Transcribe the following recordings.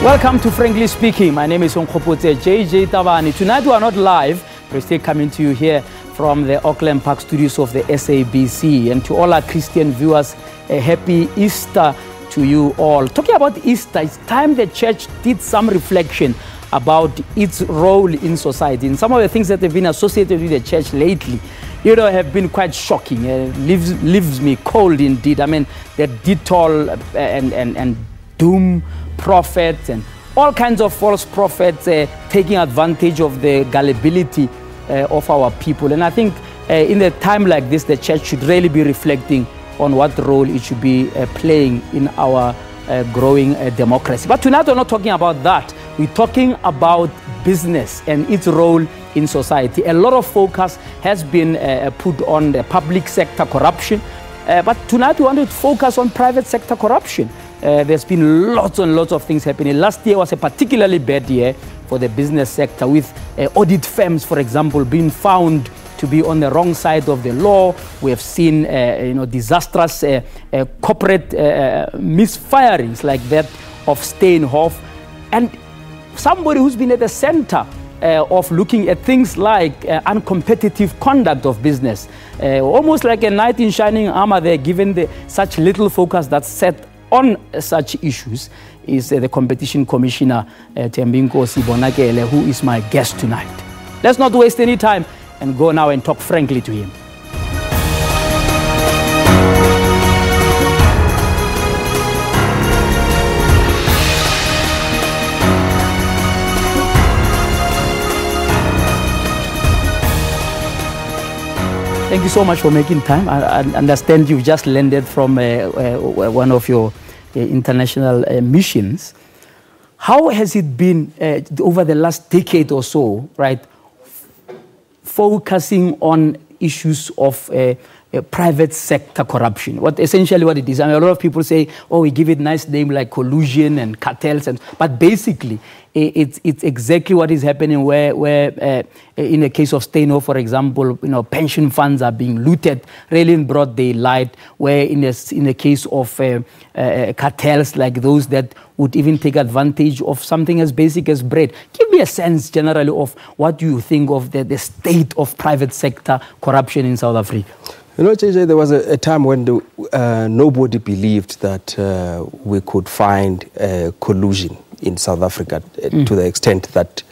Welcome to Frankly Speaking. My name is Onkgopotse JJ Tabani. Tonight we are not live. We're still coming to you here from the Auckland Park studios of the SABC. And to all our Christian viewers, a happy Easter to you all. Talking about Easter, it's time the church did some reflection about its role in society. And some of the things that have been associated with the church lately, you know, have been quite shocking. Leaves me cold indeed. I mean, the detour and doom prophets and all kinds of false prophets taking advantage of the gullibility of our people. And I think in a time like this, the church should really be reflecting on what role it should be playing in our growing democracy. But tonight we're not talking about that. We're talking about business and its role in society. A lot of focus has been put on the public sector corruption, but tonight we want to focus on private sector corruption. There's been lots and lots of things happening. Last year was a particularly bad year for the business sector, with audit firms, for example, being found to be on the wrong side of the law. We have seen disastrous corporate misfirings like that of Steinhoff. And somebody who's been at the center of looking at things like uncompetitive conduct of business, almost like a knight in shining armor there, given such little focus that's set on such issues, is the Competition Commissioner, Tembinko Sibonakele, who is my guest tonight. Let's not waste any time and go now and talk frankly to him. Thank you so much for making time. I understand you've just landed from one of your international missions. How has it been over the last decade or so, right, focusing on issues of private sector corruption? Essentially what it is. I mean, a lot of people say, oh, we give it a nice name like collusion and cartels, but basically it's exactly what is happening where in the case of Steinhoff, for example, pension funds are being looted really in broad daylight, where in the case of cartels like those that would even take advantage of something as basic as bread. Give me a sense generally of what you think of the state of private sector corruption in South Africa. You know, JJ, there was a time when nobody believed that we could find collusion in South Africa to the extent that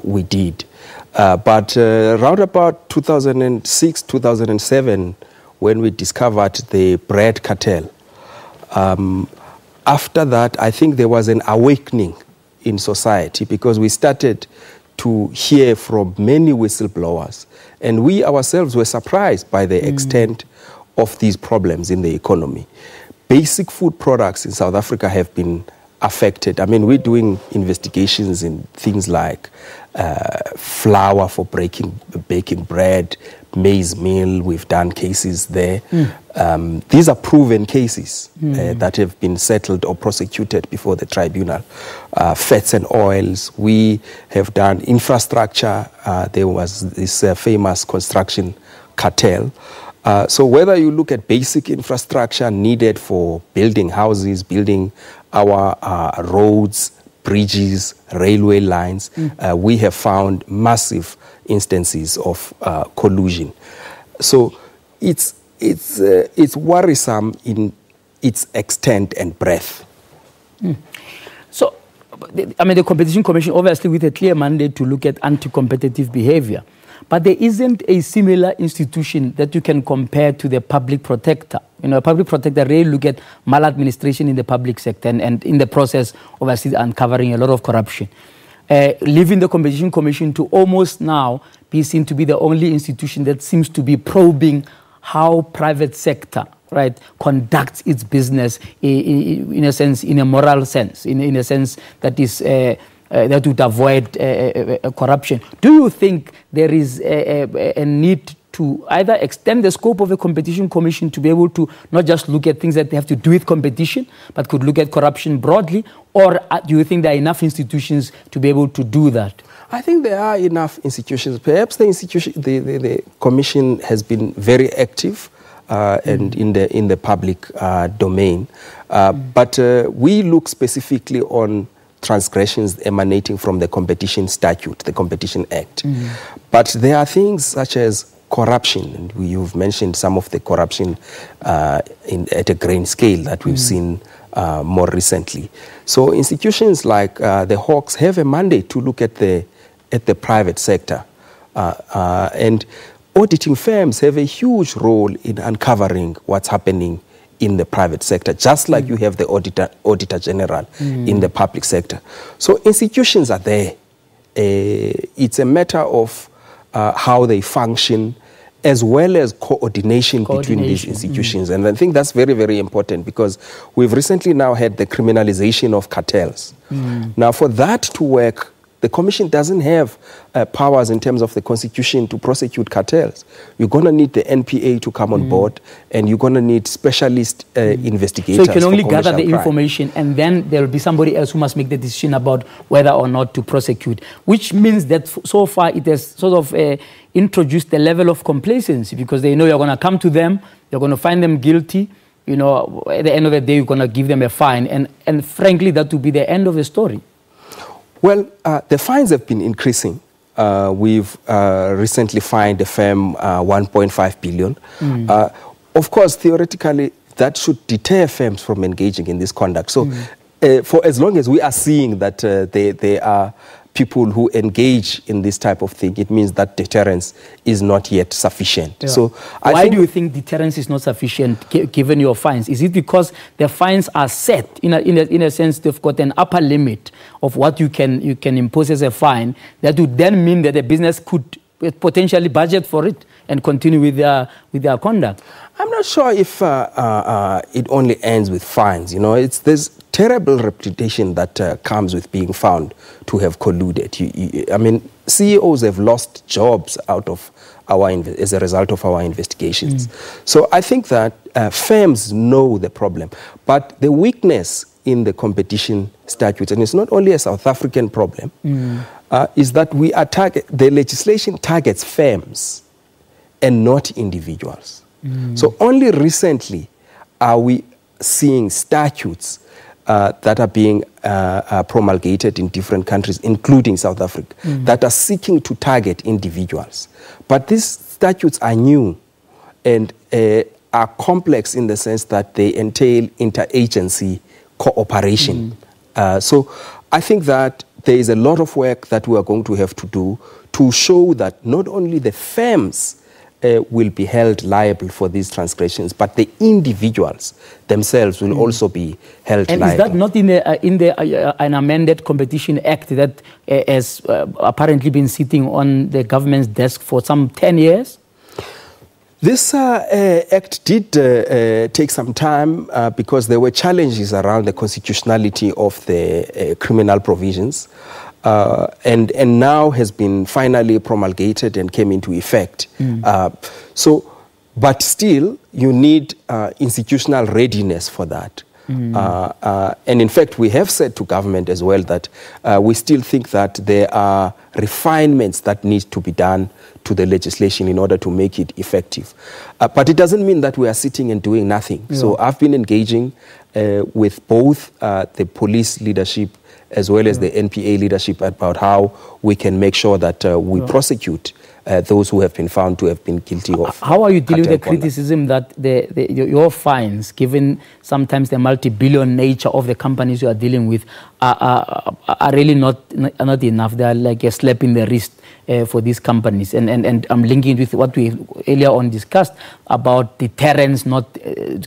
we did. But around about 2006, 2007, when we discovered the bread cartel, after that, I think there was an awakening in society, because we started to hear from many whistleblowers, and we ourselves were surprised by the extent of these problems in the economy. Basic food products in South Africa have been affected. I mean, we're doing investigations in things like flour for baking bread, maize meal. We've done cases there. These are proven cases that have been settled or prosecuted before the tribunal. Fats and oils. We have done infrastructure. There was this famous construction cartel. So whether you look at basic infrastructure needed for building houses, building our roads, bridges, railway lines, we have found massive instances of collusion. So it's worrisome in its extent and breadth. So, I mean, the Competition Commission, obviously with a clear mandate to look at anti-competitive behavior, but there isn't a similar institution that you can compare to the public protector. A public protector really look at maladministration in the public sector and in the process, obviously, uncovering a lot of corruption. Leaving the Competition Commission to almost now be seen to be the only institution that seems to be probing how private sector, right, conducts its business in a sense, in a moral sense, in a sense that is that would avoid corruption. Do you think there is a need to either extend the scope of the Competition Commission to be able to not just look at things that they have to do with competition, but could look at corruption broadly? Or do you think there are enough institutions to be able to do that? I think there are enough institutions. Perhaps the Commission has been very active and in the public domain. But we look specifically on transgressions emanating from the competition statute, the Competition Act. But there are things such as corruption, and you've mentioned some of the corruption at a grain scale that we've seen more recently. So institutions like the Hawks have a mandate to look at the private sector, and auditing firms have a huge role in uncovering what's happening in the private sector, just like you have the auditor general in the public sector. So institutions are there. It's a matter of how they function, as well as coordination between these institutions. And I think that's very, very important, because we've recently now had the criminalization of cartels. Now, for that to work, the Commission doesn't have powers in terms of the Constitution to prosecute cartels. You're going to need the NPA to come on board, and you're going to need specialist investigators. So you can only gather the information, and then there will be somebody else who must make the decision about whether or not to prosecute, which means that so far it has sort of introduced the level of complacency, because they know you're going to come to them, you're going to find them guilty. You know, at the end of the day, you're going to give them a fine. And frankly, that will be the end of the story. Well, the fines have been increasing. We've recently fined the firm 1.5 billion. Of course, theoretically, that should deter firms from engaging in this conduct. So for as long as we are seeing that there are people who engage in this type of thing, it means that deterrence is not yet sufficient. Yeah. So why do you think deterrence is not sufficient given your fines? Is it because the fines are set in a sense they've got an upper limit of what you can impose as a fine, that would then mean that the business could potentially budget for it and continue with their conduct? I'm not sure if it only ends with fines. You know, there's terrible reputation that comes with being found to have colluded. I mean, CEOs have lost jobs out of as a result of our investigations. So I think that firms know the problem, but the weakness in the competition statutes, and it's not only a South African problem, is that the legislation targets firms and not individuals. So only recently are we seeing statutes that are being promulgated in different countries, including South Africa, that are seeking to target individuals. But these statutes are new and are complex in the sense that they entail interagency cooperation. So I think that there is a lot of work that we are going to have to do to show that not only the firms will be held liable for these transgressions, but the individuals themselves will also be held liable. And is that not in an amended Competition Act that has apparently been sitting on the government's desk for some 10 years? This act did take some time because there were challenges around the constitutionality of the criminal provisions. And now has been finally promulgated and came into effect. But still, you need institutional readiness for that. And in fact, we have said to government as well that we still think that there are refinements that need to be done to the legislation in order to make it effective. But it doesn't mean that we are sitting and doing nothing. Yeah. So I've been engaging with both the police leadership as well as the NPA leadership about how we can make sure that we prosecute those who have been found to have been guilty of. How are you dealing with the criticism that your fines, given sometimes the multi-billion nature of the companies you are dealing with, are really not enough? They are like a slap in the wrist for these companies. And I'm linking it with what we earlier on discussed about deterrence not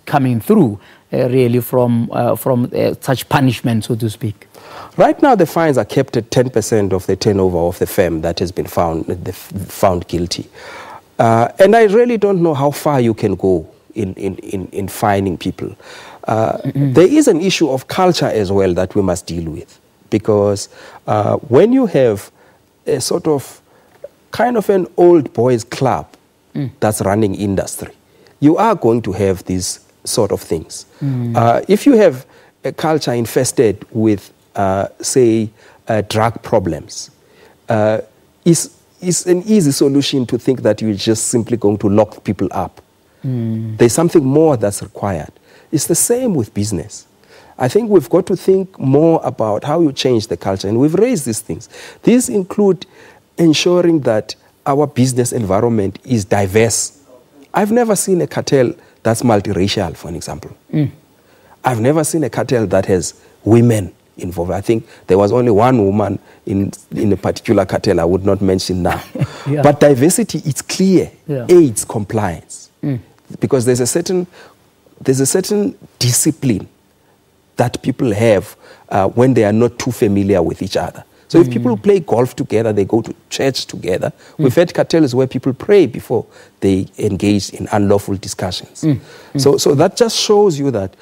coming through really from such punishment, so to speak. Right now, the fines are kept at 10% of the turnover of the firm that has been found guilty. And I really don't know how far you can go in fining people. There is an issue of culture as well that we must deal with. Because when you have a sort of kind of an old boys club that's running industry, you are going to have these sort of things. If you have a culture infested with say, drug problems, it's an easy solution to think that you're just simply going to lock people up. There's something more that's required. It's the same with business. I think we've got to think more about how you change the culture. And we've raised these things. These include ensuring that our business environment is diverse. I've never seen a cartel that's multiracial, for an example. I've never seen a cartel that has women involved. I think there was only one woman in a particular cartel I would not mention now. But diversity, it's clear, aids compliance. Because there's a certain discipline that people have when they are not too familiar with each other. So if people play golf together, they go to church together. We've had cartels where people pray before they engage in unlawful discussions. So that just shows you that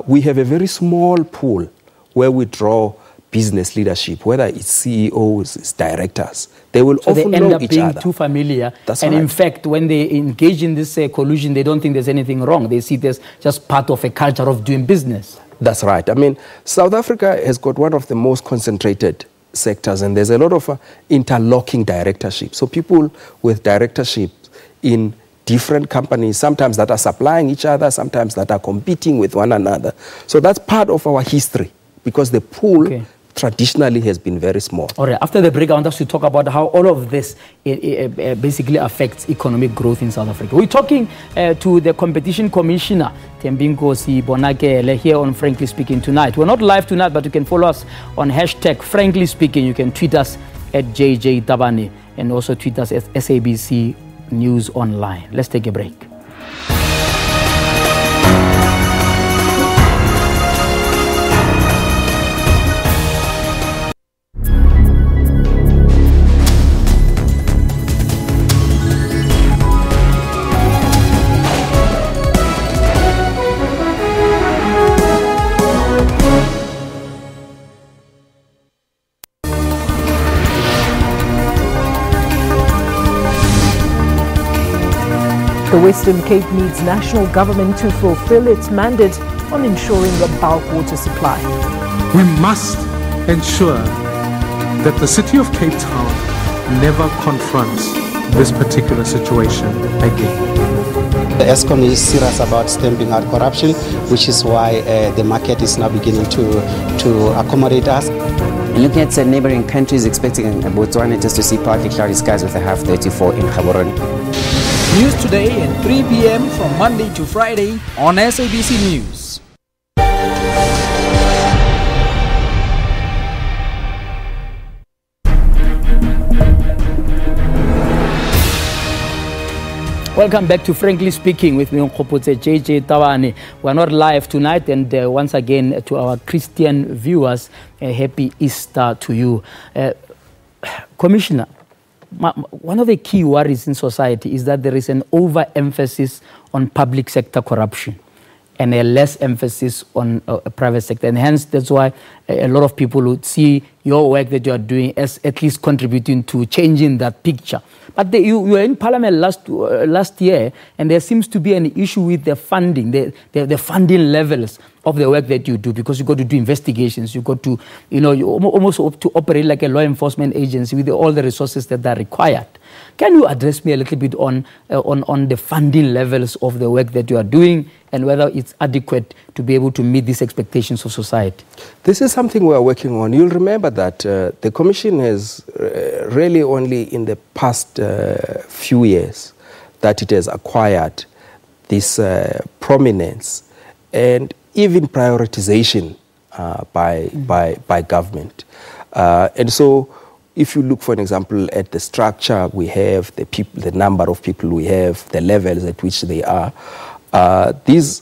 we have a very small pool where we draw business leadership, whether it's CEOs, it's directors. They will often know each other. So they end up being too familiar. That's right. In fact, when they engage in this collusion, they don't think there's anything wrong. They see this just part of a culture of doing business. That's right. I mean, South Africa has got one of the most concentrated sectors, and there's a lot of interlocking directorship. So people with directorship in different companies, sometimes that are supplying each other, sometimes that are competing with one another. So that's part of our history, because the pool traditionally has been very small. All right, after the break, I want us to talk about how all of this basically affects economic growth in South Africa. We're talking to the Competition Commissioner, Thembinkosi Bonakele, here on Frankly Speaking tonight. We're not live tonight, but you can follow us on hashtag Frankly Speaking. You can tweet us at JJ Tabane and also tweet us at SABC News Online. Let's take a break. The Western Cape needs national government to fulfill its mandate on ensuring a bulk water supply. We must ensure that the city of Cape Town never confronts this particular situation again. The ESCOM is serious about stamping out corruption, which is why the market is now beginning to accommodate us. Looking at neighboring countries, expecting Botswana just to see partly cloudy skies with a half 34 in Gaborone. News today at 3 p.m. from Monday to Friday on SABC News. Welcome back to Frankly Speaking with me, JJ Tabane. We're not live tonight, and once again to our Christian viewers, a happy Easter to you. Commissioner, one of the key worries in society is that there is an overemphasis on public sector corruption and a less emphasis on private sector. And hence, that's why a lot of people would see your work that you are doing as at least contributing to changing that picture. But you were in Parliament last year, and there seems to be an issue with the funding, the funding levels of the work that you do, because you got to do investigations, you got to, you almost to operate like a law enforcement agency with all the resources that are required. Can you address me a little bit on the funding levels of the work that you are doing and whether it's adequate to be able to meet these expectations of society? This is something we are working on. You'll remember that the Commission has really only in the past few years that it has acquired this prominence and even prioritization by government. And so if you look, for example, at the structure we have, the number of people we have, the levels at which they are, these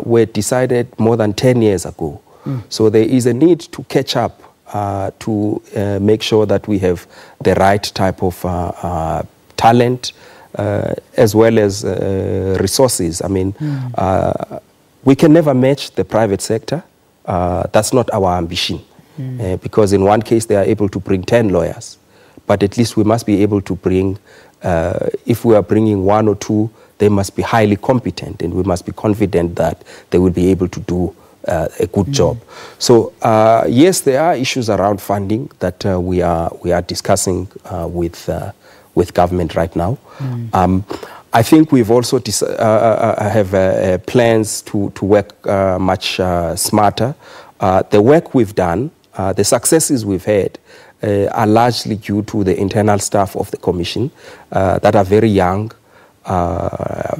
were decided more than 10 years ago. So there is a need to catch up to make sure that we have the right type of talent as well as resources. I mean, we can never match the private sector. That's not our ambition. Because in one case they are able to bring 10 lawyers, but at least we must be able to bring, if we are bringing one or two, they must be highly competent, and we must be confident that they will be able to do a good job. So yes, there are issues around funding that we are discussing with government right now. I think we've also have plans to work much smarter. The work we've done, the successes we've had, are largely due to the internal staff of the Commission that are very young, a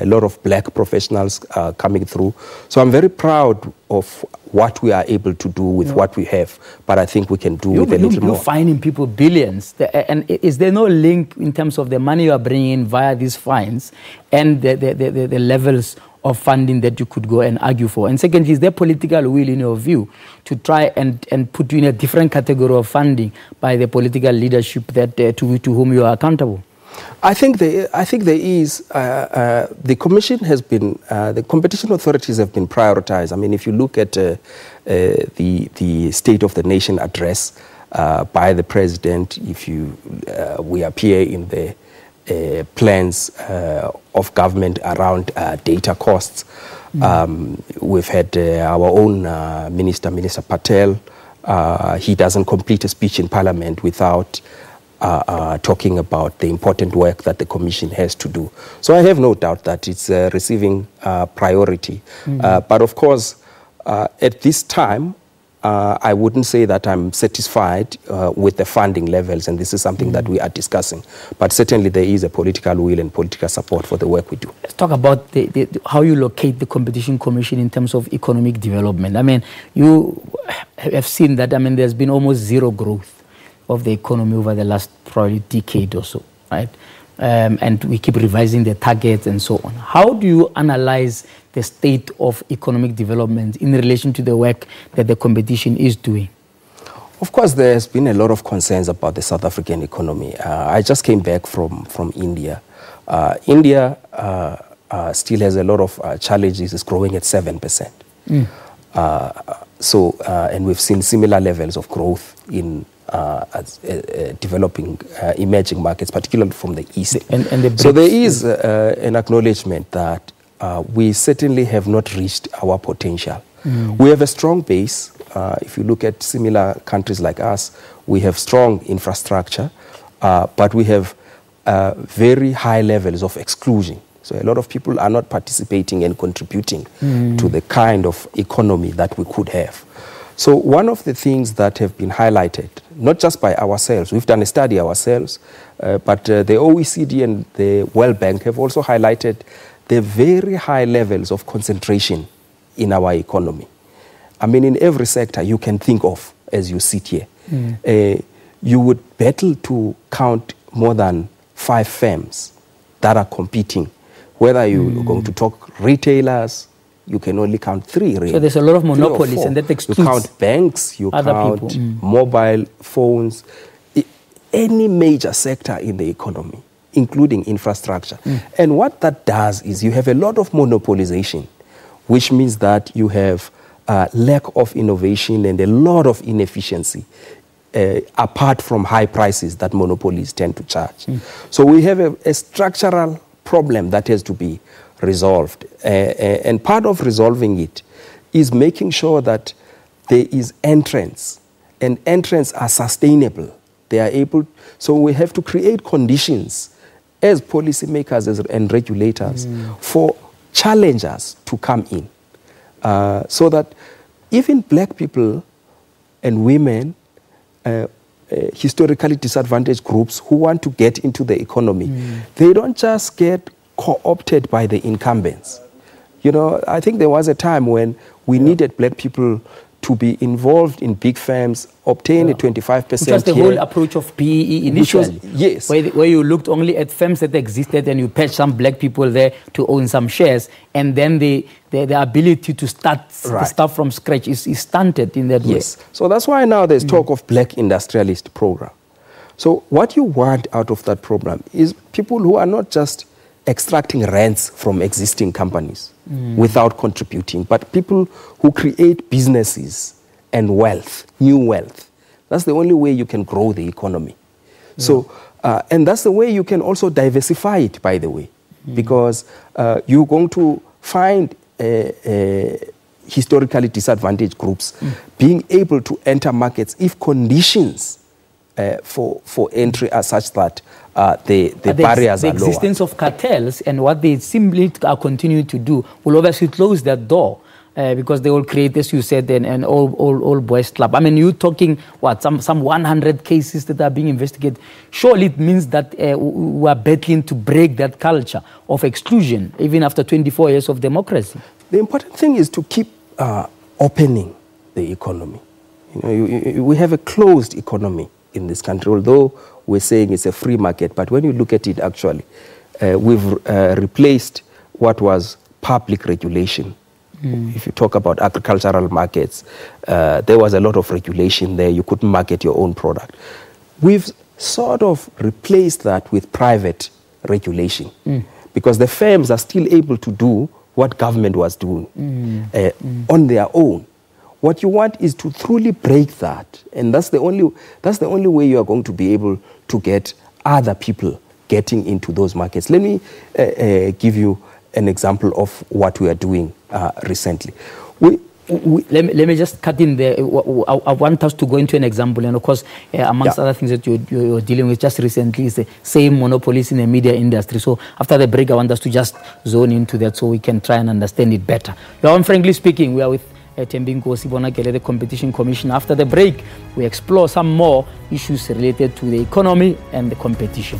lot of black professionals coming through. So I'm very proud of what we are able to do with what we have, but I think we can do with a little more. You're fining people billions, and is there no link in terms of the money you are bringing in via these fines and the levels of funding that you could go and argue for? And secondly, is there political will in your view to try and put you in a different category of funding by the political leadership that to whom you are accountable? I think there is. The Commission has been, the competition authorities have been prioritized. I mean, if you look at the State of the Nation address by the President, we appear in the plans of government around data costs. We've had our own Minister Patel. He doesn't complete a speech in Parliament without talking about the important work that the Commission has to do. So I have no doubt that it's receiving priority. But of course, at this time, I wouldn't say that I'm satisfied with the funding levels, and this is something that we are discussing. But certainly there is a political will and political support for the work we do. Let's talk about how you locate the Competition Commission in terms of economic development. I mean, you have seen that, I mean, there's been almost zero growth of the economy over the last probably decade or so, right? And we keep revising the targets and so on. How do you analyze the state of economic development in relation to the work that the competition is doing? Of course, there's been a lot of concerns about the South African economy. I just came back from India. India still has a lot of challenges. It's growing at 7%. And we've seen similar levels of growth in developing emerging markets, particularly from the East. So there is an acknowledgement that we certainly have not reached our potential. We have a strong base. If you look at similar countries like us, we have strong infrastructure, but we have very high levels of exclusion. So a lot of people are not participating and contributing to the kind of economy that we could have. So one of the things that have been highlighted, not just by ourselves, we've done a study ourselves, but the OECD and the World Bank have also highlighted the very high levels of concentration in our economy. I mean, in every sector you can think of as you sit here, you would battle to count more than 5 firms that are competing. Whether you're going to talk retailers, you can only count 3. Really. So there's a lot of monopolies, and that excludes you count banks, you count mobile phones, any major sector in the economy, including infrastructure. And what that does is you have a lot of monopolization, which means that you have a lack of innovation and a lot of inefficiency, apart from high prices that monopolies tend to charge. So we have a structural problem that has to be resolved. And part of resolving it is making sure that there is entrance, and entrance are sustainable. They are able, so we have to create conditions as policymakers and regulators for challengers to come in, so that even black people and women, historically disadvantaged groups who want to get into the economy, they don't just get co-opted by the incumbents. You know, I think there was a time when we needed black people to be involved in big firms, obtain a 25%. Which was the whole approach of PEE initially. Yes. Where you looked only at firms that existed and you patched some black people there to own some shares, and then the ability to start the stuff from scratch is stunted in that way. Yes. So that's why now there's talk of black industrialist program. So what you want out of that program is people who are not just extracting rents from existing companies without contributing, but people who create businesses and wealth, new wealth. That's the only way you can grow the economy. So, and that's the way you can also diversify it, by the way, because you're going to find historically disadvantaged groups being able to enter markets if conditions for entry are such that the barriers are lower. The existence of cartels and what they simply are continuing to do will obviously close that door. Because they will create, as you said, an all boys club. I mean, you're talking, what, some 100 cases that are being investigated. Surely it means that we are battling to break that culture of exclusion, even after 24 years of democracy. The important thing is to keep opening the economy. You know, we have a closed economy in this country, although we're saying it's a free market. But when you look at it, actually, we've replaced what was public regulation. If you talk about agricultural markets, there was a lot of regulation there. You couldn't market your own product. We've sort of replaced that with private regulation because the firms are still able to do what government was doing on their own. What you want is to truly break that, and that's the only way you are going to be able to get other people getting into those markets. Let me give you an example of what we are doing recently. Let me just cut in there. I want us to go into an example, and of course, amongst other things that you're dealing with just recently is the same monopolies in the media industry. So after the break, I want us to just zone into that so we can try and understand it better. You're on Frankly Speaking. We are with Tembinko Sibonakele, the Competition Commission. After the break, we explore some more issues related to the economy and the competition.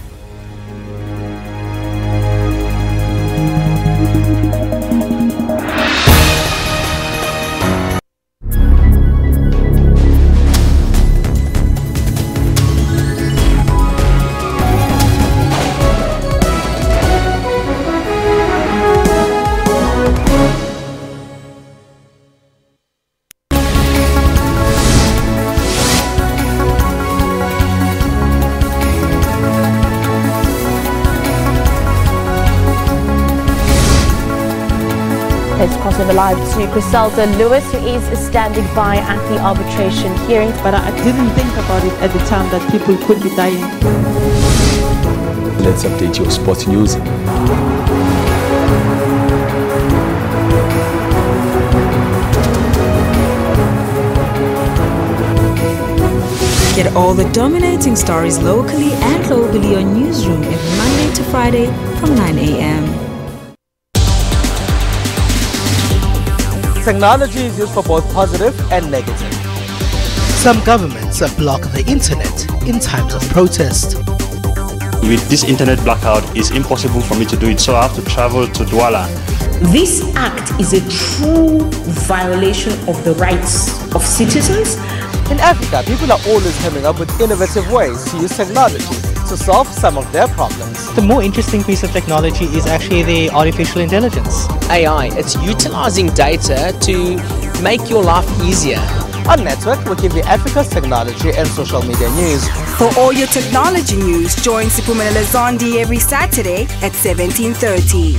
Let's cross over live to Griselda Lewis, who is standing by at the arbitration hearings. But I didn't think about it at the time that people could be dying. Let's update your sports news. Get all the dominating stories locally and globally on Newsroom every Monday to Friday from 9 a.m. Technology is used for both positive and negative. Some governments block the internet in times of protest. With this internet blackout, it's impossible for me to do it, so I have to travel to Douala. This act is a true violation of the rights of citizens. In Africa, people are always coming up with innovative ways to use technology to solve some of their problems. The more interesting piece of technology is actually the artificial intelligence. AI, it's utilizing data to make your life easier. On Network, we'll give you Africa's technology and social media news. For all your technology news, join Siphumelele Zondi every Saturday at 17:30.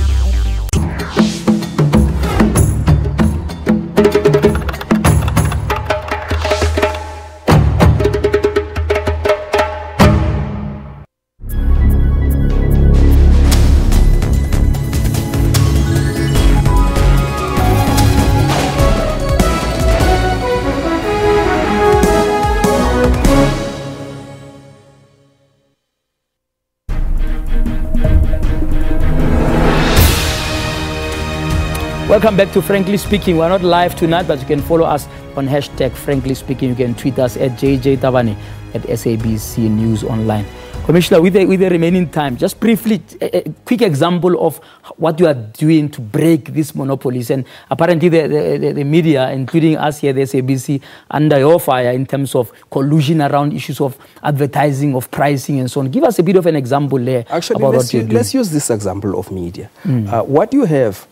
Welcome back to Frankly Speaking. We're not live tonight, but you can follow us on hashtag Frankly Speaking. You can tweet us at JJ Tabane at SABC News Online. Commissioner, with the remaining time, just briefly, a quick example of what you are doing to break these monopolies. And apparently the media, including us here, the SABC, under your fire in terms of collusion around issues of advertising, of pricing and so on. Give us a bit of an example there. Actually, about what you're doing. Let's use this example of media. What you have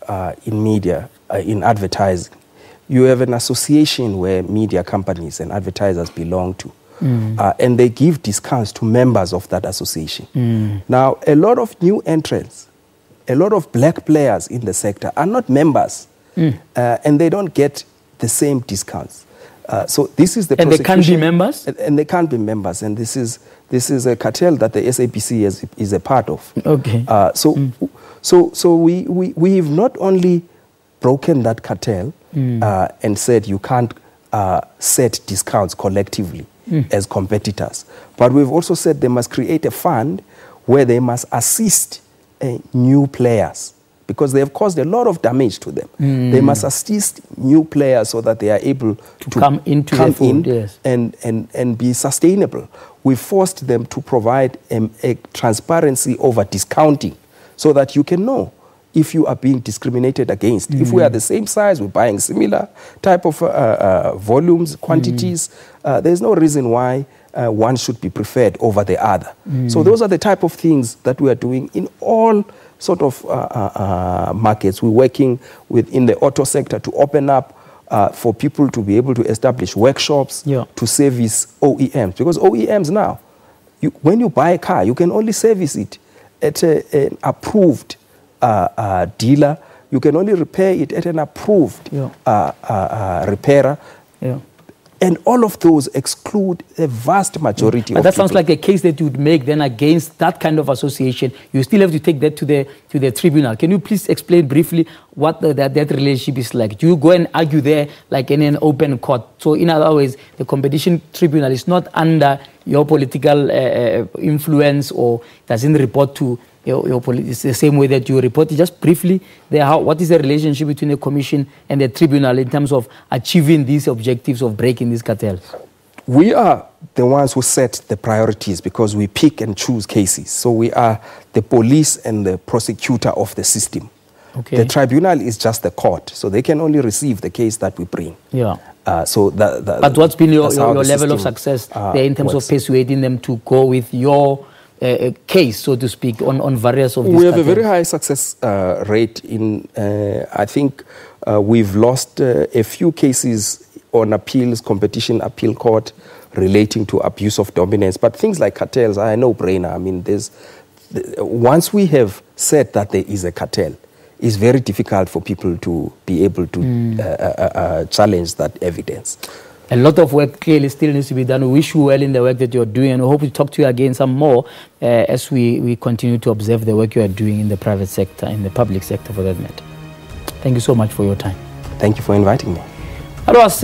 in media, in advertising, you have an association where media companies and advertisers belong to. And they give discounts to members of that association. Now, a lot of new entrants, a lot of black players in the sector are not members, and they don't get the same discounts. So this is the and they can't be members? And they can't be members, and this is a cartel that the SABC is a part of. Okay. So we've not only broken that cartel and said you can't set discounts collectively as competitors. But we've also said they must create a fund where they must assist new players, because they have caused a lot of damage to them. They must assist new players so that they are able to come into the fold, yes, and be sustainable. We forced them to provide a transparency over discounting, so that you can know if you are being discriminated against. If we are the same size, we're buying similar type of volumes, quantities, there's no reason why one should be preferred over the other. So those are the type of things that we are doing in all sort of markets. We're working in the auto sector to open up for people to be able to establish workshops to service OEMs. Because OEMs now, when you buy a car, you can only service it at an approved dealer. You can only repair it at an approved repairer. And all of those exclude a vast majority of that sounds like a case that you would make then against that kind of association. You still have to take that to the tribunal. Can you please explain briefly what that relationship is like? Do you go and argue there like in an open court? So in other words, the competition tribunal is not under your political influence or doesn't report to your it's the same way that you report it. Just briefly, what is the relationship between the commission and the tribunal in terms of achieving these objectives of breaking these cartels? We are the ones who set the priorities because we pick and choose cases. So we are the police and the prosecutor of the system. Okay. The tribunal is just the court, so they can only receive the case that we bring. But what's been your level of success there in terms of persuading them to go with your case, so to speak, on various of these We have cartels? a very high success rate in, I think we've lost a few cases on appeals, competition appeal court relating to abuse of dominance. But things like cartels are a no-brainer. I mean, once we have said that there is a cartel, it's very difficult for people to be able to challenge that evidence. A lot of work clearly still needs to be done. We wish you well in the work that you're doing, and we hope to talk to you again some more as we continue to observe the work you are doing in the private sector, in the public sector for that matter. Thank you so much for your time. Thank you for inviting me. That was,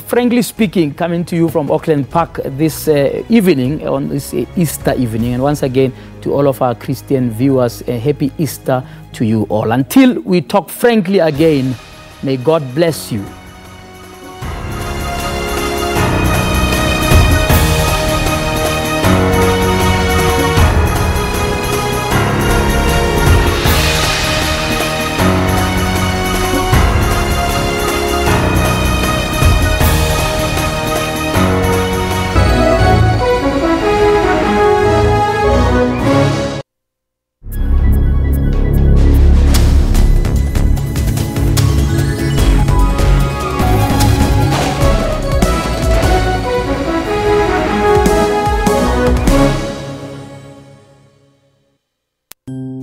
frankly speaking, coming to you from Auckland Park this evening, on this Easter evening. And once again, to all of our Christian viewers, a happy Easter to you all. Until we talk frankly again, may God bless you.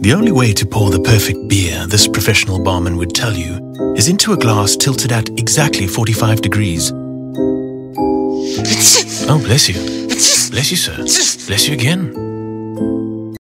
The only way to pour the perfect beer, this professional barman would tell you, is into a glass tilted at exactly 45 degrees. Oh, bless you. Bless you, sir. Bless you again.